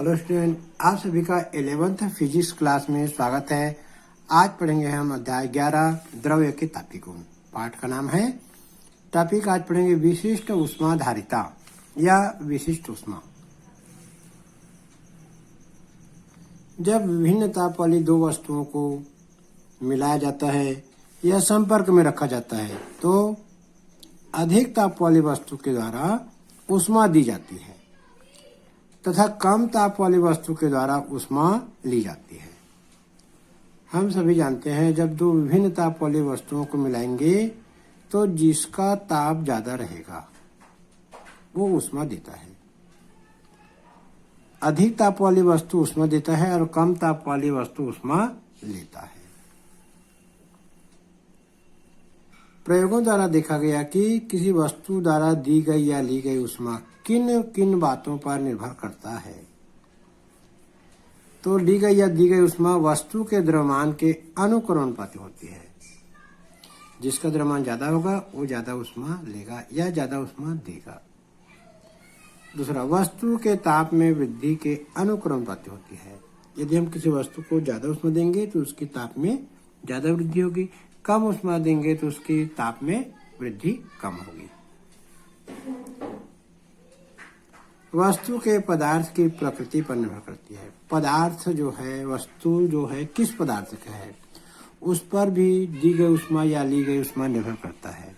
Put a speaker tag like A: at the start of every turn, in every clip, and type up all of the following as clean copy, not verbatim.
A: Hello student, आप सभी का 11th फिजिक्स क्लास में स्वागत है। आज पढ़ेंगे हम अध्याय 11 द्रव्य के तापीय गुण। पाठ का नाम है तापीय। आज पढ़ेंगे विशिष्ट ऊष्माधारिता या विशिष्ट ऊष्मा। जब विभिन्न ताप वाली दो वस्तुओं को मिलाया जाता है या संपर्क में रखा जाता है तो अधिक ताप वाली वस्तु के द्वारा ऊष्मा दी जाती है तथा कम ताप वाली वस्तु के द्वारा ऊष्मा ली जाती है। हम सभी जानते हैं जब दो विभिन्न ताप वाली वस्तुओं को मिलाएंगे तो जिसका ताप ज्यादा रहेगा वो ऊष्मा देता है। अधिक ताप वाली वस्तु ऊष्मा देता है और कम ताप वाली वस्तु ऊष्मा लेता है। प्रयोगों द्वारा देखा गया कि किसी वस्तु द्वारा दी गई या ली गई ऊष्मा किन किन बातों पर निर्भर करता है। तो ली गई या दी गई ऊष्मा वस्तु के द्रव्यमान के अनुक्रमानुपाती होती है। जिसका द्रव्यमान ज्यादा होगा वो ज्यादा ऊष्मा लेगा या ज्यादा ऊष्मा देगा। दूसरा, वस्तु के ताप में वृद्धि के अनुक्रमानुपाती होती है। यदि हम किसी वस्तु को ज्यादा ऊष्मा देंगे तो उसके ताप में ज्यादा वृद्धि होगी, कम ऊष्मा देंगे तो उसकी ताप में वृद्धि कम होगी। वस्तु के पदार्थ की प्रकृति पर निर्भर करती है। पदार्थ जो है, वस्तु जो है किस पदार्थ का है उस पर भी दी गई ऊष्मा या ली गई ऊष्मा निर्भर करता है।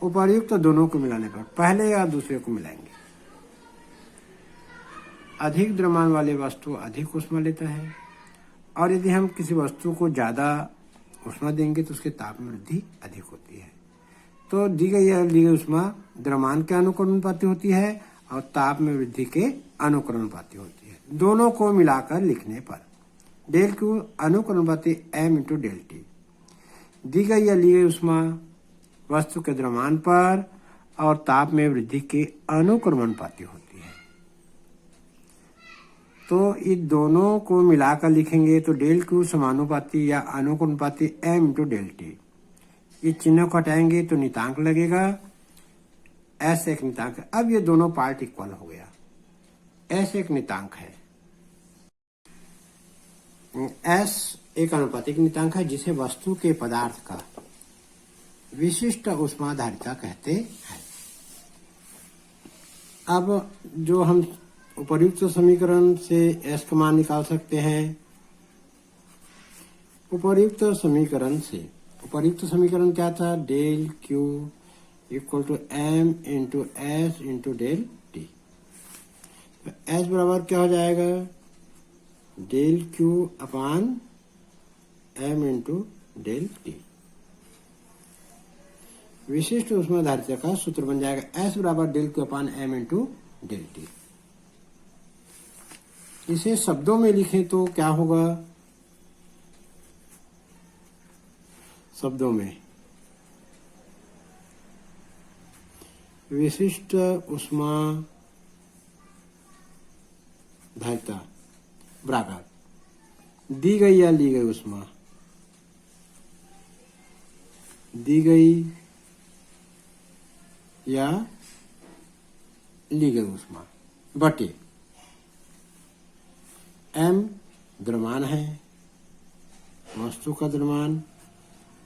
A: उपर्युक्त दोनों को मिलाने पर पहले या दूसरे को मिलाएंगे। अधिक द्रव्यमान वाली वस्तु अधिक ऊष्मा लेता है और यदि हम किसी वस्तु को ज्यादा ऊष्मा देंगे तो उसके ताप में वृद्धि अधिक होती है। तो दी गई या ली गई ऊष्मा द्रव्यमान के अनुक्रमानुपाती होती है और ताप में वृद्धि के अनुक्रमानुपाती होती है। दोनों को मिलाकर लिखने पर डेल क्यू अनुक्रमानुपाती m इंटू डेल टी। दी गई या ली गई ऊष्मा वस्तु के द्रव्यमान पर और ताप में वृद्धि के अनुक्रमानुपाती होती है। तो इन दोनों को मिलाकर लिखेंगे तो डेल क्यू समानुपाती या अनुक्रमानुपाती m इंटू डेल टी। ये चिन्ह को हटाएंगे तो नितांक लगेगा, S एक नितांक है। अब ये दोनों पार्ट इक्वल हो गया, S एक नितांक है, S एक अनुपातिक नितांक है जिसे वस्तु के पदार्थ का विशिष्ट ऊष्माधारिता कहते हैं। अब जो हम उपर्युक्त समीकरण से S का मान निकाल सकते हैं। उपर्युक्त समीकरण क्या था? Del Q equal to m into S into del T. तो s बराबर क्या हो जाएगा? Del Q upon m into del T. विशिष्ट ऊष्माधारिता का सूत्र बन जाएगा s बराबर del Q upon m into del T. इसे शब्दों में लिखें तो क्या होगा? शब्दों में विशिष्ट ऊष्माधारिता बराबर दी गई या ली गई ऊष्मा, दी गई या ली गई ऊष्मा बटे m द्रव्यमान है, वस्तु का द्रव्यमान,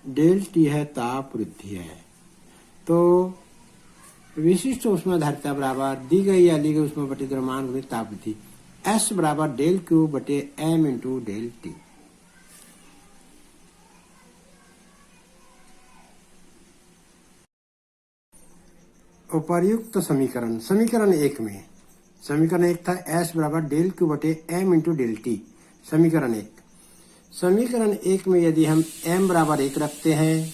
A: डेल टी है ताप वृद्धि है। तो विशिष्ट ऊष्माधारिता बराबर दी गई या ली गई ऊष्मा बटे द्रव्यमान गुणित ताप वृद्धि। S बराबर डेल क्यू बटे m इंटू डेल टी। उपर्युक्त समीकरण एक में समीकरण एक था S बराबर डेल क्यू बटे m इंटू डेल टी। समीकरण एक में यदि हम m बराबर 1 रखते हैं,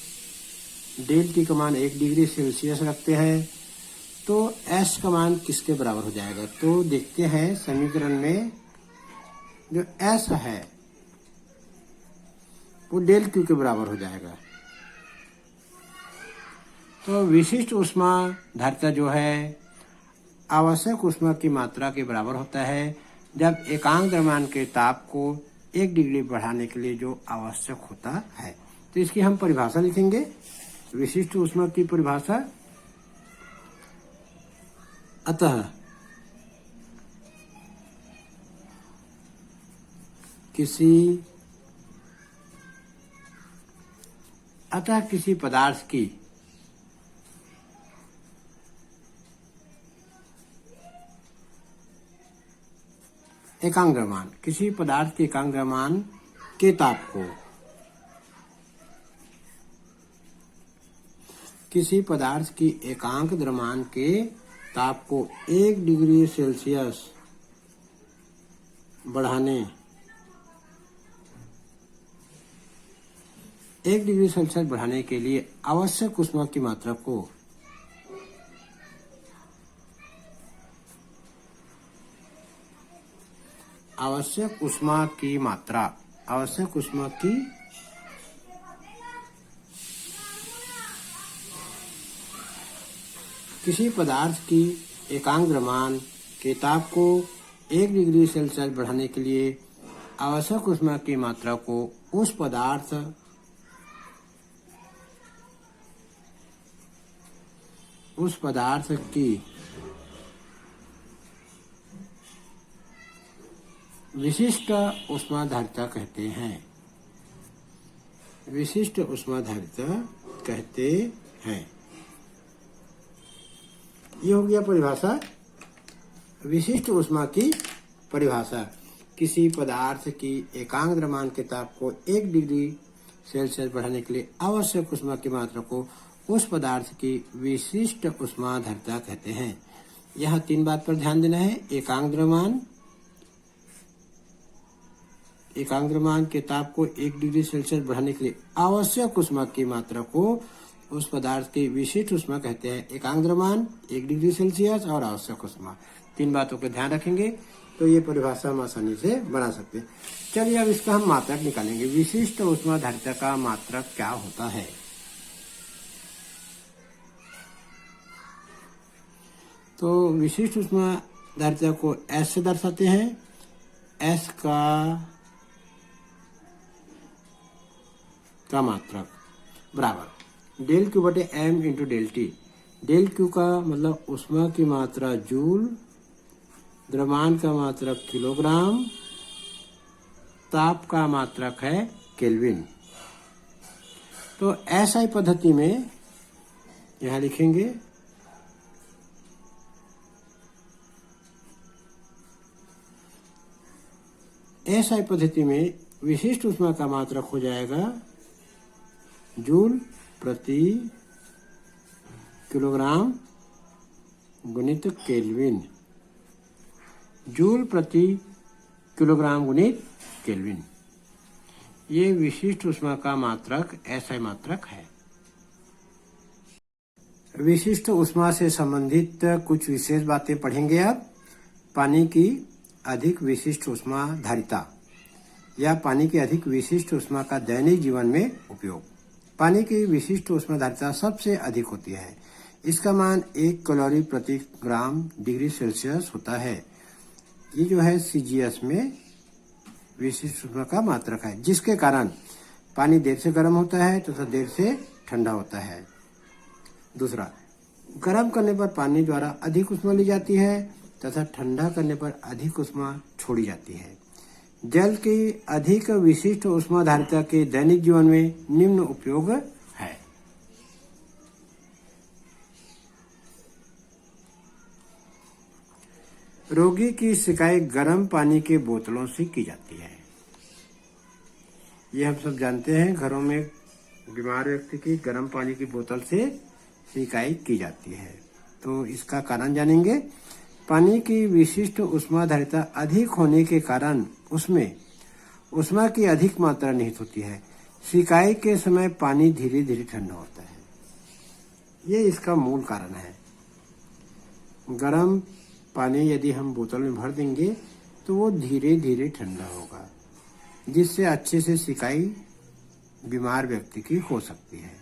A: डेल टी का मान 1 डिग्री सेल्सियस रखते हैं तो s का मान किसके बराबर हो जाएगा? तो देखते हैं समीकरण में जो s है वो डेल क्यू के बराबर हो जाएगा। तो विशिष्ट ऊष्माधारिता जो है आवश्यक ऊष्मा की मात्रा के बराबर होता है जब एकांक द्रव्यमान के ताप को 1 डिग्री बढ़ाने के लिए जो आवश्यक होता है। तो इसकी हम परिभाषा लिखेंगे। विशिष्ट ऊष्मा की परिभाषा, अतः किसी पदार्थ की एकांग्रमान, किसी पदार्थ के एकांग्रमान के ताप को, किसी पदार्थ की एकांक द्रव्यमान के ताप को 1 डिग्री सेल्सियस बढ़ाने 1 डिग्री सेल्सियस बढ़ाने के लिए आवश्यक ऊष्मा की मात्रा को आवश्यक ऊष्मा की किसी पदार्थ की एकांक द्रव्यमान के ताप को 1 डिग्री सेल्सियस बढ़ाने के लिए आवश्यक ऊष्मा की मात्रा को उस पदार्थ की विशिष्ट ऊष्माधारिता कहते हैं। विशिष्ट ऊष्माधारिता कहते हैं। ये हो गया परिभाषा। विशिष्ट ऊष्मा की परिभाषा, किसी पदार्थ की एकांक द्रव्यमान के ताप को 1 डिग्री सेल्सियस बढ़ाने के लिए आवश्यक ऊष्मा की मात्रा को उस पदार्थ की विशिष्ट ऊष्माधारिता कहते हैं। यहाँ 3 बात पर ध्यान देना है। एकांक द्रव्यमान के ताप को 1 डिग्री सेल्सियस बढ़ाने के लिए आवश्यक ऊष्मा की मात्रा को उस पदार्थ की विशिष्ट ऊष्मा कहते हैं। एकांक द्रव्यमान, 1 डिग्री सेल्सियस और आवश्यक ऊष्मा, 3 बातों का ध्यान रखेंगे तो ये परिभाषा हम आसानी से बना सकते हैं। चलिए अब इसका हम मात्रक निकालेंगे। विशिष्ट ऊष्माधारिता का मात्रक क्या होता है? तो विशिष्ट ऊष्माधारिता को S से दर्शाते हैं। S का मात्रक बराबर डेल क्यू बटे m into del T. Del Q का मतलब ऊष्मा की मात्रा जूल, द्रव्यमान का मात्रक किलोग्राम, ताप का मात्रक है केल्विन। तो SI पद्धति में यहां लिखेंगे SI पद्धति में विशिष्ट ऊष्मा का मात्रक हो जाएगा जूल प्रति किलोग्राम गुणित केल्विन। जूल प्रति किलोग्राम गुणित केल्विन, ये विशिष्ट ऊष्मा का मात्रक SI मात्रक है। विशिष्ट ऊष्मा से संबंधित कुछ विशेष बातें पढ़ेंगे अब। पानी की अधिक विशिष्ट ऊष्माधारिता या पानी की अधिक विशिष्ट ऊष्मा का दैनिक जीवन में उपयोग। पानी की विशिष्ट ऊष्माधारिता सबसे अधिक होती है। इसका मान 1 कैलोरी प्रति ग्राम डिग्री सेल्सियस होता है। ये जो है CGS में विशिष्ट ऊष्मा का मात्रक है, जिसके कारण पानी देर से गर्म होता है तथा देर से ठंडा होता है। दूसरा, गर्म करने पर पानी द्वारा अधिक ऊष्मा ली जाती है तथा ठंडा करने पर अधिक ऊष्मा छोड़ी जाती है। जल की अधिक विशिष्ट ऊष्माधारिता के दैनिक जीवन में निम्न उपयोग है। रोगी की शिकायत गर्म पानी के बोतलों से की जाती है। ये हम सब जानते हैं, घरों में बीमार व्यक्ति की गर्म पानी की बोतल से शिकायत की जाती है। तो इसका कारण जानेंगे। पानी की विशिष्ट ऊष्माधारिता अधिक होने के कारण उसमें ऊष्मा की अधिक मात्रा निहित होती है। सिकाई के समय पानी धीरे धीरे ठंडा होता है। ये इसका मूल कारण है। गर्म पानी यदि हम बोतल में भर देंगे तो वो धीरे धीरे ठंडा होगा, जिससे अच्छे से सिकाई बीमार व्यक्ति की हो सकती है।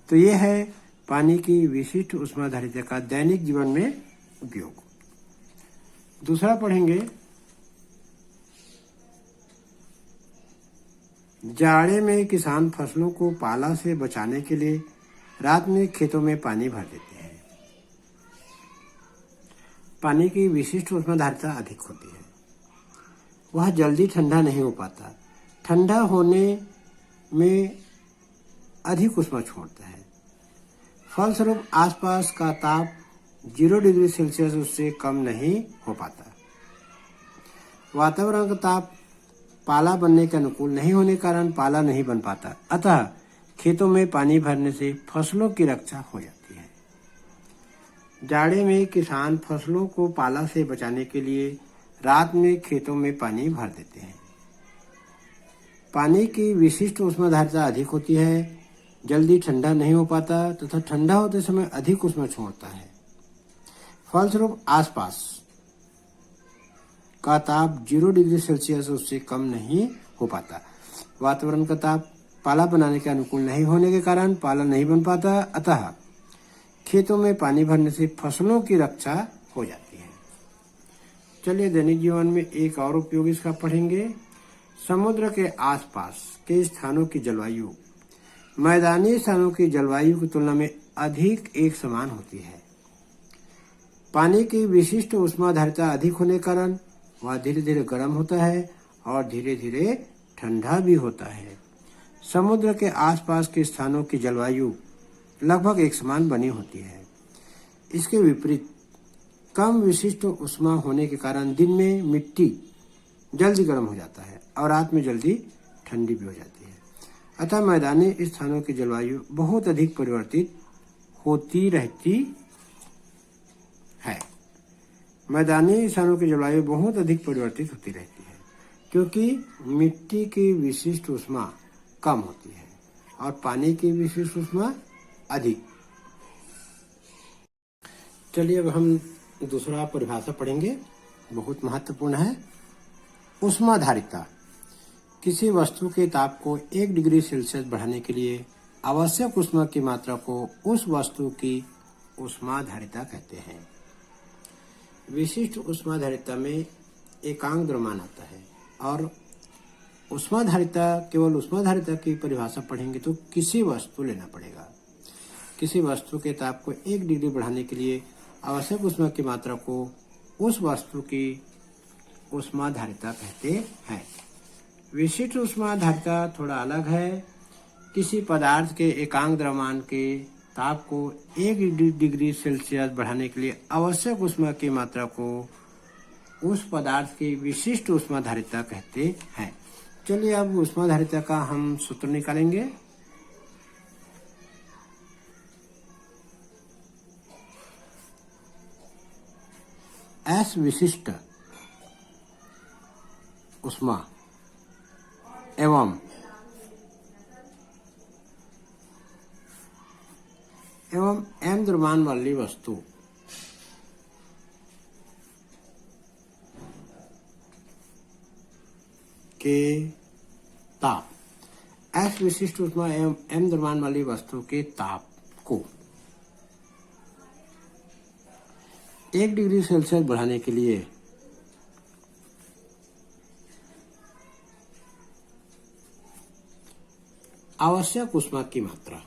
A: तो ये है पानी की विशिष्ट ऊष्माधारिता का दैनिक जीवन में उपयोग। दूसरा पढ़ेंगे, जाड़े में किसान फसलों को पाला से बचाने के लिए रात में खेतों में पानी भर देते हैं। पानी की विशिष्ट ऊष्माधारिता अधिक होती है। वह जल्दी ठंडा नहीं हो पाता। ठंडा होने में अधिक ऊष्मा छोड़ता है। फलस्वरूप आसपास का ताप 0 डिग्री सेल्सियस उससे कम नहीं हो पाता। वातावरण का ताप पाला बनने के अनुकूल नहीं होने के कारण पाला नहीं बन पाता। अतः खेतों में पानी भरने से फसलों की रक्षा हो जाती है। जाड़े में किसान फसलों को पाला से बचाने के लिए रात में खेतों में पानी भर देते हैं। पानी की विशिष्ट ऊष्माधारिता अधिक होती है, जल्दी ठंडा नहीं हो पाता तथा ठंडा होते समय अधिक ऊष्मा छोड़ता है। फलस्वरूप आसपास का ताप 0 डिग्री सेल्सियस उससे कम नहीं हो पाता। वातावरण का ताप पाला बनाने के अनुकूल नहीं होने के कारण पाला नहीं बन पाता। अतः खेतों में पानी भरने से फसलों की रक्षा हो जाती है। चलिए दैनिक जीवन में एक और उपयोग इसका पढ़ेंगे। समुद्र के आसपास के स्थानों की जलवायु मैदानी स्थानों की जलवायु की तुलना में अधिक एक समान होती है। पानी की विशिष्ट ऊष्माधारिता अधिक होने के कारण वह धीरे धीरे गर्म होता है और धीरे धीरे ठंडा भी होता है। समुद्र के आसपास के स्थानों की जलवायु लगभग एक समान बनी होती है। इसके विपरीत कम विशिष्ट ऊष्मा होने के कारण दिन में मिट्टी जल्दी गर्म हो जाता है और रात में जल्दी ठंडी भी हो जाती है। अतः मैदानी स्थानों की जलवायु बहुत अधिक परिवर्तित होती रहती है। मैदानी स्थानों की जलवायु बहुत अधिक परिवर्तित होती रहती है क्योंकि मिट्टी की विशिष्ट ऊष्मा कम होती है और पानी की विशिष्ट ऊष्मा अधिक। चलिए अब हम दूसरा परिभाषा पढ़ेंगे, बहुत महत्वपूर्ण है। ऊष्माधारिता किसी वस्तु के ताप को 1 डिग्री सेल्सियस बढ़ाने के लिए आवश्यक ऊष्मा की मात्रा को उस वस्तु की ऊष्माधारिता कहते हैं। विशिष्ट ऊष्माधारिता में एकांक द्रव्यमान आता है और ऊष्माधारिता केवल ऊष्माधारिता की परिभाषा पढ़ेंगे तो किसी वस्तु लेना पड़ेगा। किसी वस्तु के ताप को 1 डिग्री बढ़ाने के लिए आवश्यक ऊष्मा की मात्रा को उस वस्तु की ऊष्माधारिता कहते हैं। विशिष्ट ऊष्माधारिता थोड़ा अलग है। किसी पदार्थ के एकांक द्रव्यमान के ताप को 1 डिग्री सेल्सियस बढ़ाने के लिए आवश्यक ऊष्मा की मात्रा को उस पदार्थ की विशिष्ट ऊष्माधारिता कहते हैं। चलिए अब ऊष्माधारिता का हम सूत्र निकालेंगे। S विशिष्ट ऊष्मा एवं m द्रव्यमान वाली वस्तु के ताप, S विशिष्ट ऊष्मा एवं m द्रव्यमान वाली वस्तु के ताप को 1 डिग्री सेल्सियस बढ़ाने के लिए आवश्यक ऊष्मा की मात्रा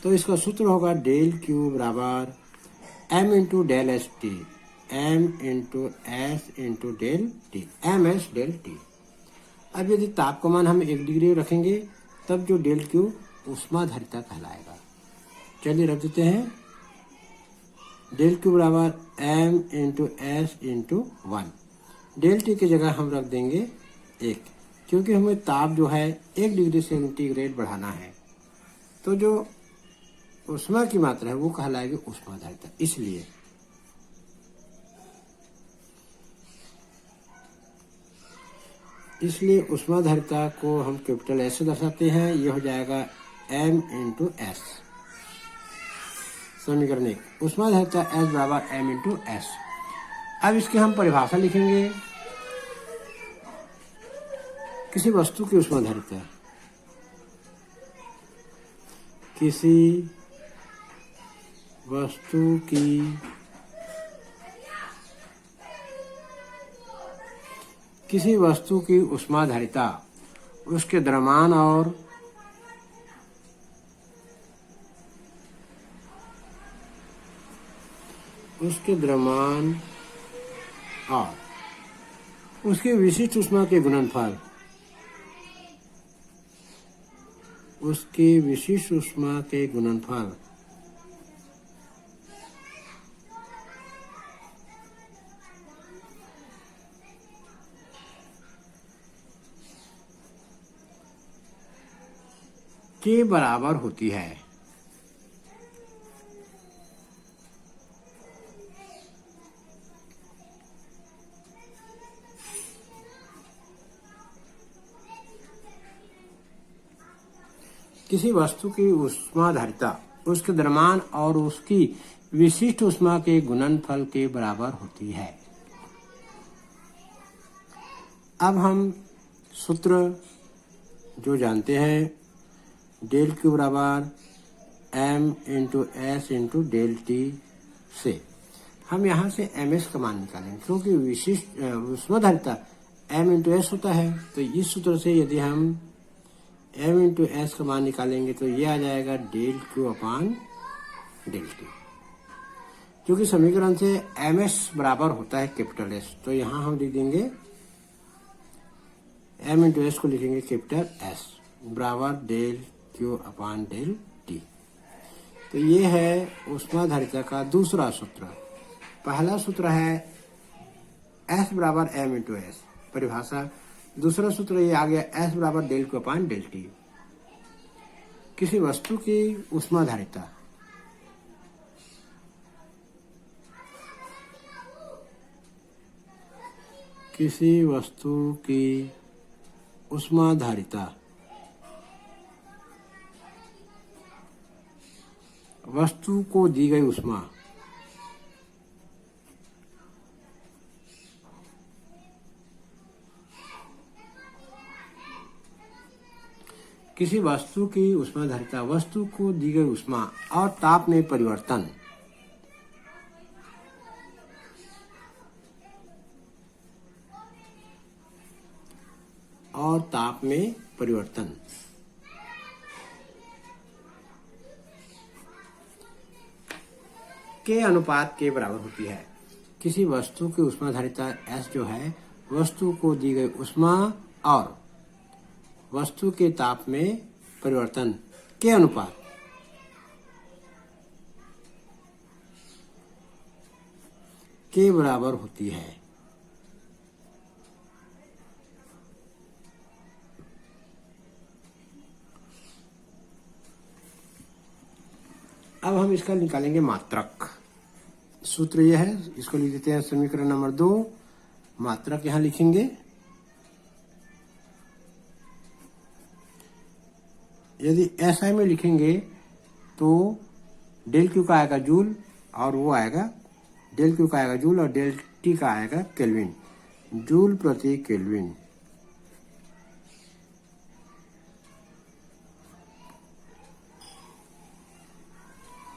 A: तो इसका सूत्र होगा डेल क्यू बराबर m into del S T, m into S into del T, M S del T. अब यदि ताप का मान हम 1 डिग्री रखेंगे तब जो डेल क्यू ऊष्माधारिता कहलाएगा। चलिए रख देते हैं। डेल क्यू बराबर m into S into 1। Del T की जगह हम रख देंगे 1, क्योंकि हमें ताप जो है 1 डिग्री सेंटीग्रेड बढ़ाना है तो जो ऊष्मा की मात्रा है वो कहलाएगी ऊष्माधारिता। इसलिए ऊष्माधारिता को हम कैपिटल एस से दर्शाते हैं। ये हो जाएगा m इंटू एस। समीकरण 1, ऊष्माधारिता S बराबर m इंटू एस। अब इसकी हम परिभाषा लिखेंगे। किसी वस्तु की ऊष्माधारिता, किसी वस्तु की ऊष्माधारिता उसके द्रव्यमान और उसके विशिष्ट ऊष्मा के गुणनफल, के बराबर होती है। किसी वस्तु की ऊष्माधारिता उसके द्रव्यमान और उसकी विशिष्ट ऊष्मा के गुणनफल के बराबर होती है। अब हम सूत्र जो जानते हैं, डेल क्यू बराबर m into S into del T से हम यहाँ से ms का मान निकालेंगे, क्योंकि विशिष्ट ऊष्माधारिता m इंटू एस होता है। तो इस सूत्र से यदि हम m इंटू एस का मान निकालेंगे तो ये आ जाएगा del Q upon del T, क्योंकि समीकरण से ms बराबर होता है कैपिटल S। तो यहाँ हम लिख देंगे m इंटू एस को लिखेंगे कैपिटल S बराबर del Q upon del T. तो ये है ऊष्माधारिता का दूसरा सूत्र। पहला सूत्र है S बराबर m इंटू एस परिभाषा, दूसरा सूत्र ये आ गया S बराबर del Q upon del T. किसी वस्तु की ऊष्माधारिता वस्तु को दी गई ऊष्मा किसी वस्तु की ऊष्माधारिता वस्तु को दी गई ऊष्मा और ताप में परिवर्तन के अनुपात के बराबर होती है। किसी वस्तु की ऊष्माधारिता S जो है वस्तु को दी गई ऊष्मा और वस्तु के ताप में परिवर्तन के अनुपात के बराबर होती है। अब हम इसका निकालेंगे मात्रक। सूत्र यह है, इसको लिख देते हैं समीकरण नंबर 2। मात्रक यहां लिखेंगे, यदि SI में लिखेंगे तो डेल क्यू का आएगा जूल और वो आएगा डेल क्यू का आएगा जूल और डेल टी का आएगा केल्विन, जूल प्रति केल्विन।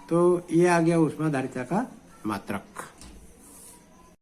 A: तो ये आ गया ऊष्माधारिता का मात्रक।